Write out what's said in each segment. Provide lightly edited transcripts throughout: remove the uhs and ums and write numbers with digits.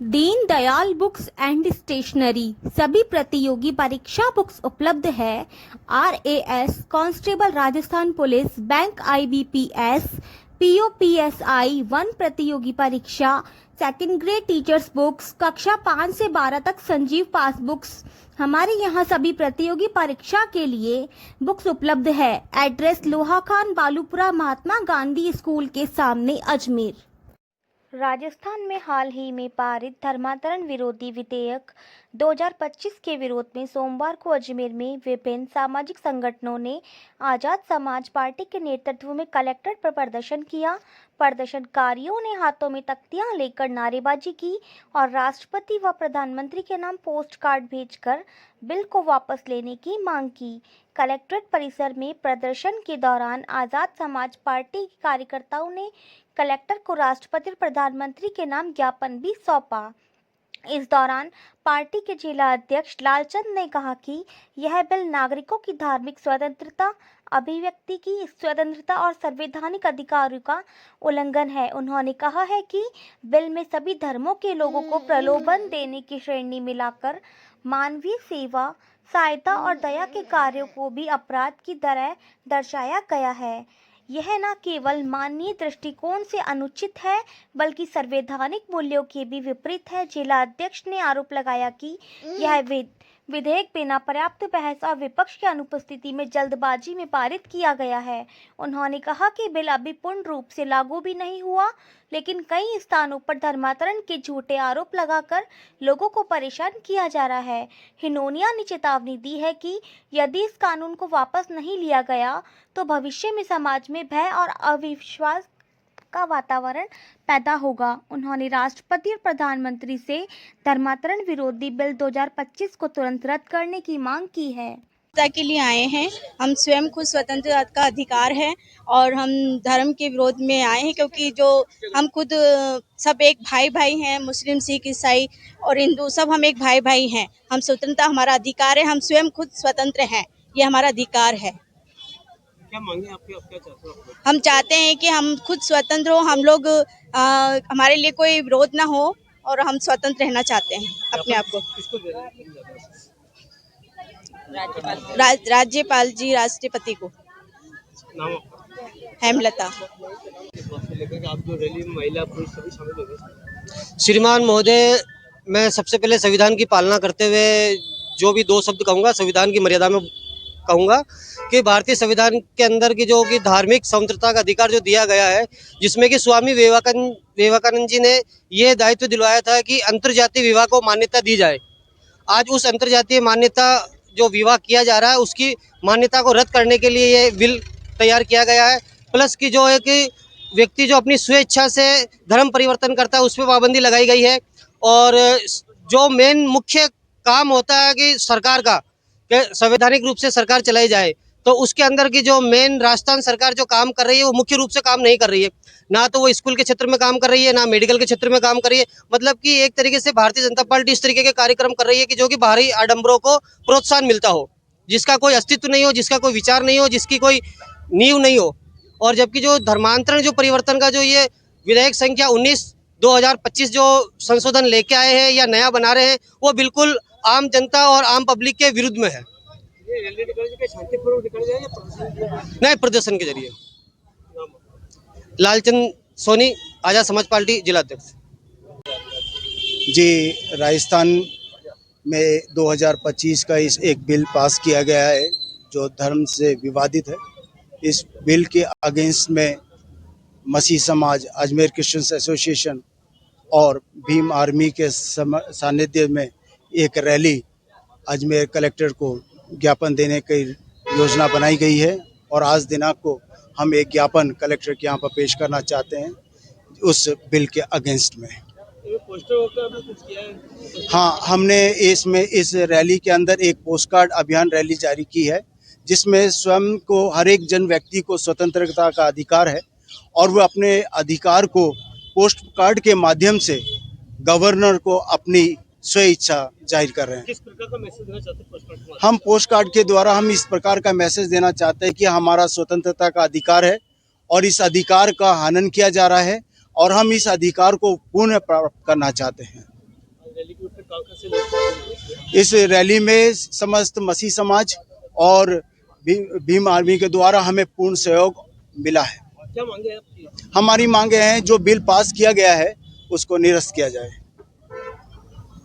Deen Dayal books and stationery सभी प्रतियोगी परीक्षा बुक्स उपलब्ध है। RAS constable, Rajasthan police, bank, IBPS, PO PSI 1 प्रतियोगी परीक्षा, सेकंड ग्रेड टीचर्स बुक्स, कक्षा 5 से 12 तक संजीव पास बुक्स। हमारे यहाँ सभी प्रतियोगी परीक्षा के लिए बुक्स उपलब्ध है। एड्रेस लोहा खान बालूपुरा, महात्मा गांधी स्कूल के सामने, अजमेर। राजस्थान में हाल ही में पारित धर्मांतरण विरोधी विधेयक 2025 के विरोध में सोमवार को अजमेर में विभिन्न सामाजिक संगठनों ने आजाद समाज पार्टी के नेतृत्व में कलेक्ट्रेट पर प्रदर्शन किया। प्रदर्शनकारियों ने हाथों में तख्तियां लेकर नारेबाजी की और राष्ट्रपति व प्रधानमंत्री के नाम पोस्ट कार्ड भेजकर बिल को वापस लेने की मांग की। कलेक्ट्रेट परिसर में प्रदर्शन के दौरान आजाद समाज पार्टी के कार्यकर्ताओं ने कलेक्टर को राष्ट्रपति और प्रधानमंत्री के नाम ज्ञापन भी सौंपा। इस दौरान पार्टी के जिला अध्यक्ष लालचंद ने कहा कि यह बिल नागरिकों की धार्मिक स्वतंत्रता, अभिव्यक्ति की स्वतंत्रता और संवैधानिक अधिकारों का उल्लंघन है। उन्होंने कहा है कि बिल में सभी धर्मों के लोगों को प्रलोभन देने की श्रेणी में लाकर मानवीय सेवा, सहायता और दया के कार्यों को भी अपराध की तरह दर्शाया गया है। यह न केवल मानवीय दृष्टिकोण से अनुचित है बल्कि संवैधानिक मूल्यों के भी विपरीत है। जिला अध्यक्ष ने आरोप लगाया कि यह विधेयक बिना पर्याप्त बहस और विपक्ष की अनुपस्थिति में जल्दबाजी में पारित किया गया है। उन्होंने कहा कि बिल अभी पूर्ण रूप से लागू भी नहीं हुआ, लेकिन कई स्थानों पर धर्मांतरण के झूठे आरोप लगाकर लोगों को परेशान किया जा रहा है। हिनोनिया ने चेतावनी दी है कि यदि इस कानून को वापस नहीं लिया गया तो भविष्य में समाज में भय और अविश्वास का वातावरण पैदा होगा। उन्होंने राष्ट्रपति और प्रधानमंत्री से धर्मांतरण विरोधी बिल 2025 को तुरंत रद्द करने की मांग की है। के लिए आए हैं। हम स्वयं खुद स्वतंत्रता का अधिकार है और हम धर्म के विरोध में आए हैं, क्योंकि जो हम खुद सब एक भाई भाई हैं, मुस्लिम, सिख, ईसाई और हिंदू, सब हम एक भाई भाई हैं। हम स्वतंत्रता हमारा अधिकार है, हम स्वयं खुद स्वतंत्र हैं, ये हमारा अधिकार है। क्या मांगे आपके, आप क्या चाहते हो? हम चाहते हैं कि हम खुद स्वतंत्र हो, हम लोग हमारे लिए कोई विरोध ना हो और हम स्वतंत्र रहना चाहते हैं अपने आप को। किसको दे रहे हैं? राज्यपाल जी, राष्ट्रपति को। नाम आपका? हेमलता। आप जो रैली में महिला पुरुष सभी शामिल हो गए। श्रीमान महोदय, मैं सबसे पहले संविधान की पालना करते हुए जो भी दो शब्द कहूँगा, संविधान की मर्यादा में कहूँगा कि भारतीय संविधान के अंदर की जो कि धार्मिक स्वतंत्रता का अधिकार जो दिया गया है, जिसमें कि स्वामी विवेकानंद जी ने ये दायित्व दिलवाया था कि अंतर्जातीय विवाह को मान्यता दी जाए। आज उस अंतर्जातीय मान्यता जो विवाह किया जा रहा है, उसकी मान्यता को रद्द करने के लिए ये बिल तैयार किया गया है। प्लस की जो है कि व्यक्ति जो अपनी स्वेच्छा से धर्म परिवर्तन करता है, उस पर पाबंदी लगाई गई है। और जो मेन मुख्य काम होता है कि सरकार का, कि संवैधानिक रूप से सरकार चलाई जाए, तो उसके अंदर की जो मेन राजस्थान सरकार जो काम कर रही है, वो मुख्य रूप से काम नहीं कर रही है। ना तो वो स्कूल के क्षेत्र में काम कर रही है, ना मेडिकल के क्षेत्र में काम कर रही है। मतलब कि एक तरीके से भारतीय जनता पार्टी इस तरीके के कार्यक्रम कर रही है कि जो कि बाहरी आडंबरों को प्रोत्साहन मिलता हो, जिसका कोई अस्तित्व नहीं हो, जिसका कोई विचार नहीं हो, जिसकी कोई नींव नहीं हो। और जबकि जो धर्मांतरण जो परिवर्तन का जो ये विधेयक संख्या 19/2025 जो संशोधन लेके आए हैं या नया बना रहे हैं, वो बिल्कुल आम जनता और आम पब्लिक के विरुद्ध में है। ये रैली निकालने के शांतिपूर्वक निकाली जाए या प्रदर्शन? नए प्रदर्शन के जरिए। लालचंद सोनी, आजाद समाज पार्टी, जिला अध्यक्ष। जी, राजस्थान में 2025 का इस एक बिल पास किया गया है जो धर्म से विवादित है। इस बिल के अगेंस्ट में मसीह समाज, अजमेर क्रिश्चियंस एसोसिएशन और भीम आर्मी के सानिध्य में एक रैली अजमेर कलेक्टर को ज्ञापन देने की योजना बनाई गई है। और आज दिनांक को हम एक ज्ञापन कलेक्टर के यहाँ पर पेश करना चाहते हैं उस बिल के अगेंस्ट में। पोस्टर वगैरह कुछ किया है? हाँ, हमने इसमें इस रैली के अंदर एक पोस्ट कार्ड अभियान रैली जारी की है, जिसमें स्वयं को हर एक जन व्यक्ति को स्वतंत्रता का अधिकार है और वो अपने अधिकार को पोस्ट कार्ड के माध्यम से गवर्नर को अपनी स्व इच्छा जाहिर कर रहे हैं। किस प्रकार का मैसेज देना चाहते हैं पोस्ट कार्ड में? हम पोस्ट कार्ड के द्वारा हम इस प्रकार का मैसेज देना चाहते हैं कि हमारा स्वतंत्रता का अधिकार है और इस अधिकार का हनन किया जा रहा है और हम इस अधिकार को पुनः प्राप्त करना चाहते हैं। कहाँ से लोग शामिल हुए? इस रैली में समस्त मसीह समाज और भीम आर्मी के द्वारा हमें पूर्ण सहयोग मिला है। क्या मांगे हैं आपकी? हमारी मांगे हैं जो बिल पास किया गया है उसको निरस्त किया जाए।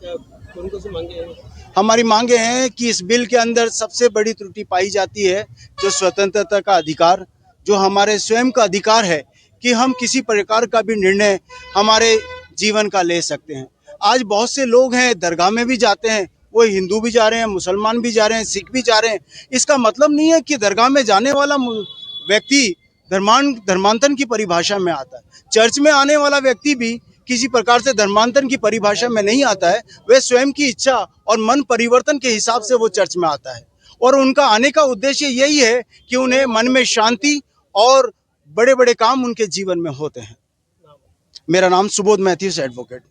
क्या कौन सी मांगे हैं? हमारी मांगे हैं कि इस बिल के अंदर सबसे बड़ी त्रुटि पाई जाती है जो स्वतंत्रता का अधिकार, जो हमारे स्वयं का अधिकार है कि हम किसी प्रकार का भी निर्णय हमारे जीवन का ले सकते हैं। आज बहुत से लोग हैं दरगाह में भी जाते हैं, वो हिंदू भी जा रहे हैं, मुसलमान भी जा रहे हैं, सिख भी जा रहे हैं। इसका मतलब नहीं है कि दरगाह में जाने वाला व्यक्ति धर्मांतरण की परिभाषा में आता है। चर्च में आने वाला व्यक्ति भी किसी प्रकार से धर्मांतरण की परिभाषा में नहीं आता है। वे स्वयं की इच्छा और मन परिवर्तन के हिसाब से वो चर्च में आता है और उनका आने का उद्देश्य यही है कि उन्हें मन में शांति और बड़े बड़े काम उनके जीवन में होते हैं। मेरा नाम सुबोध मैथ्यूस एडवोकेट।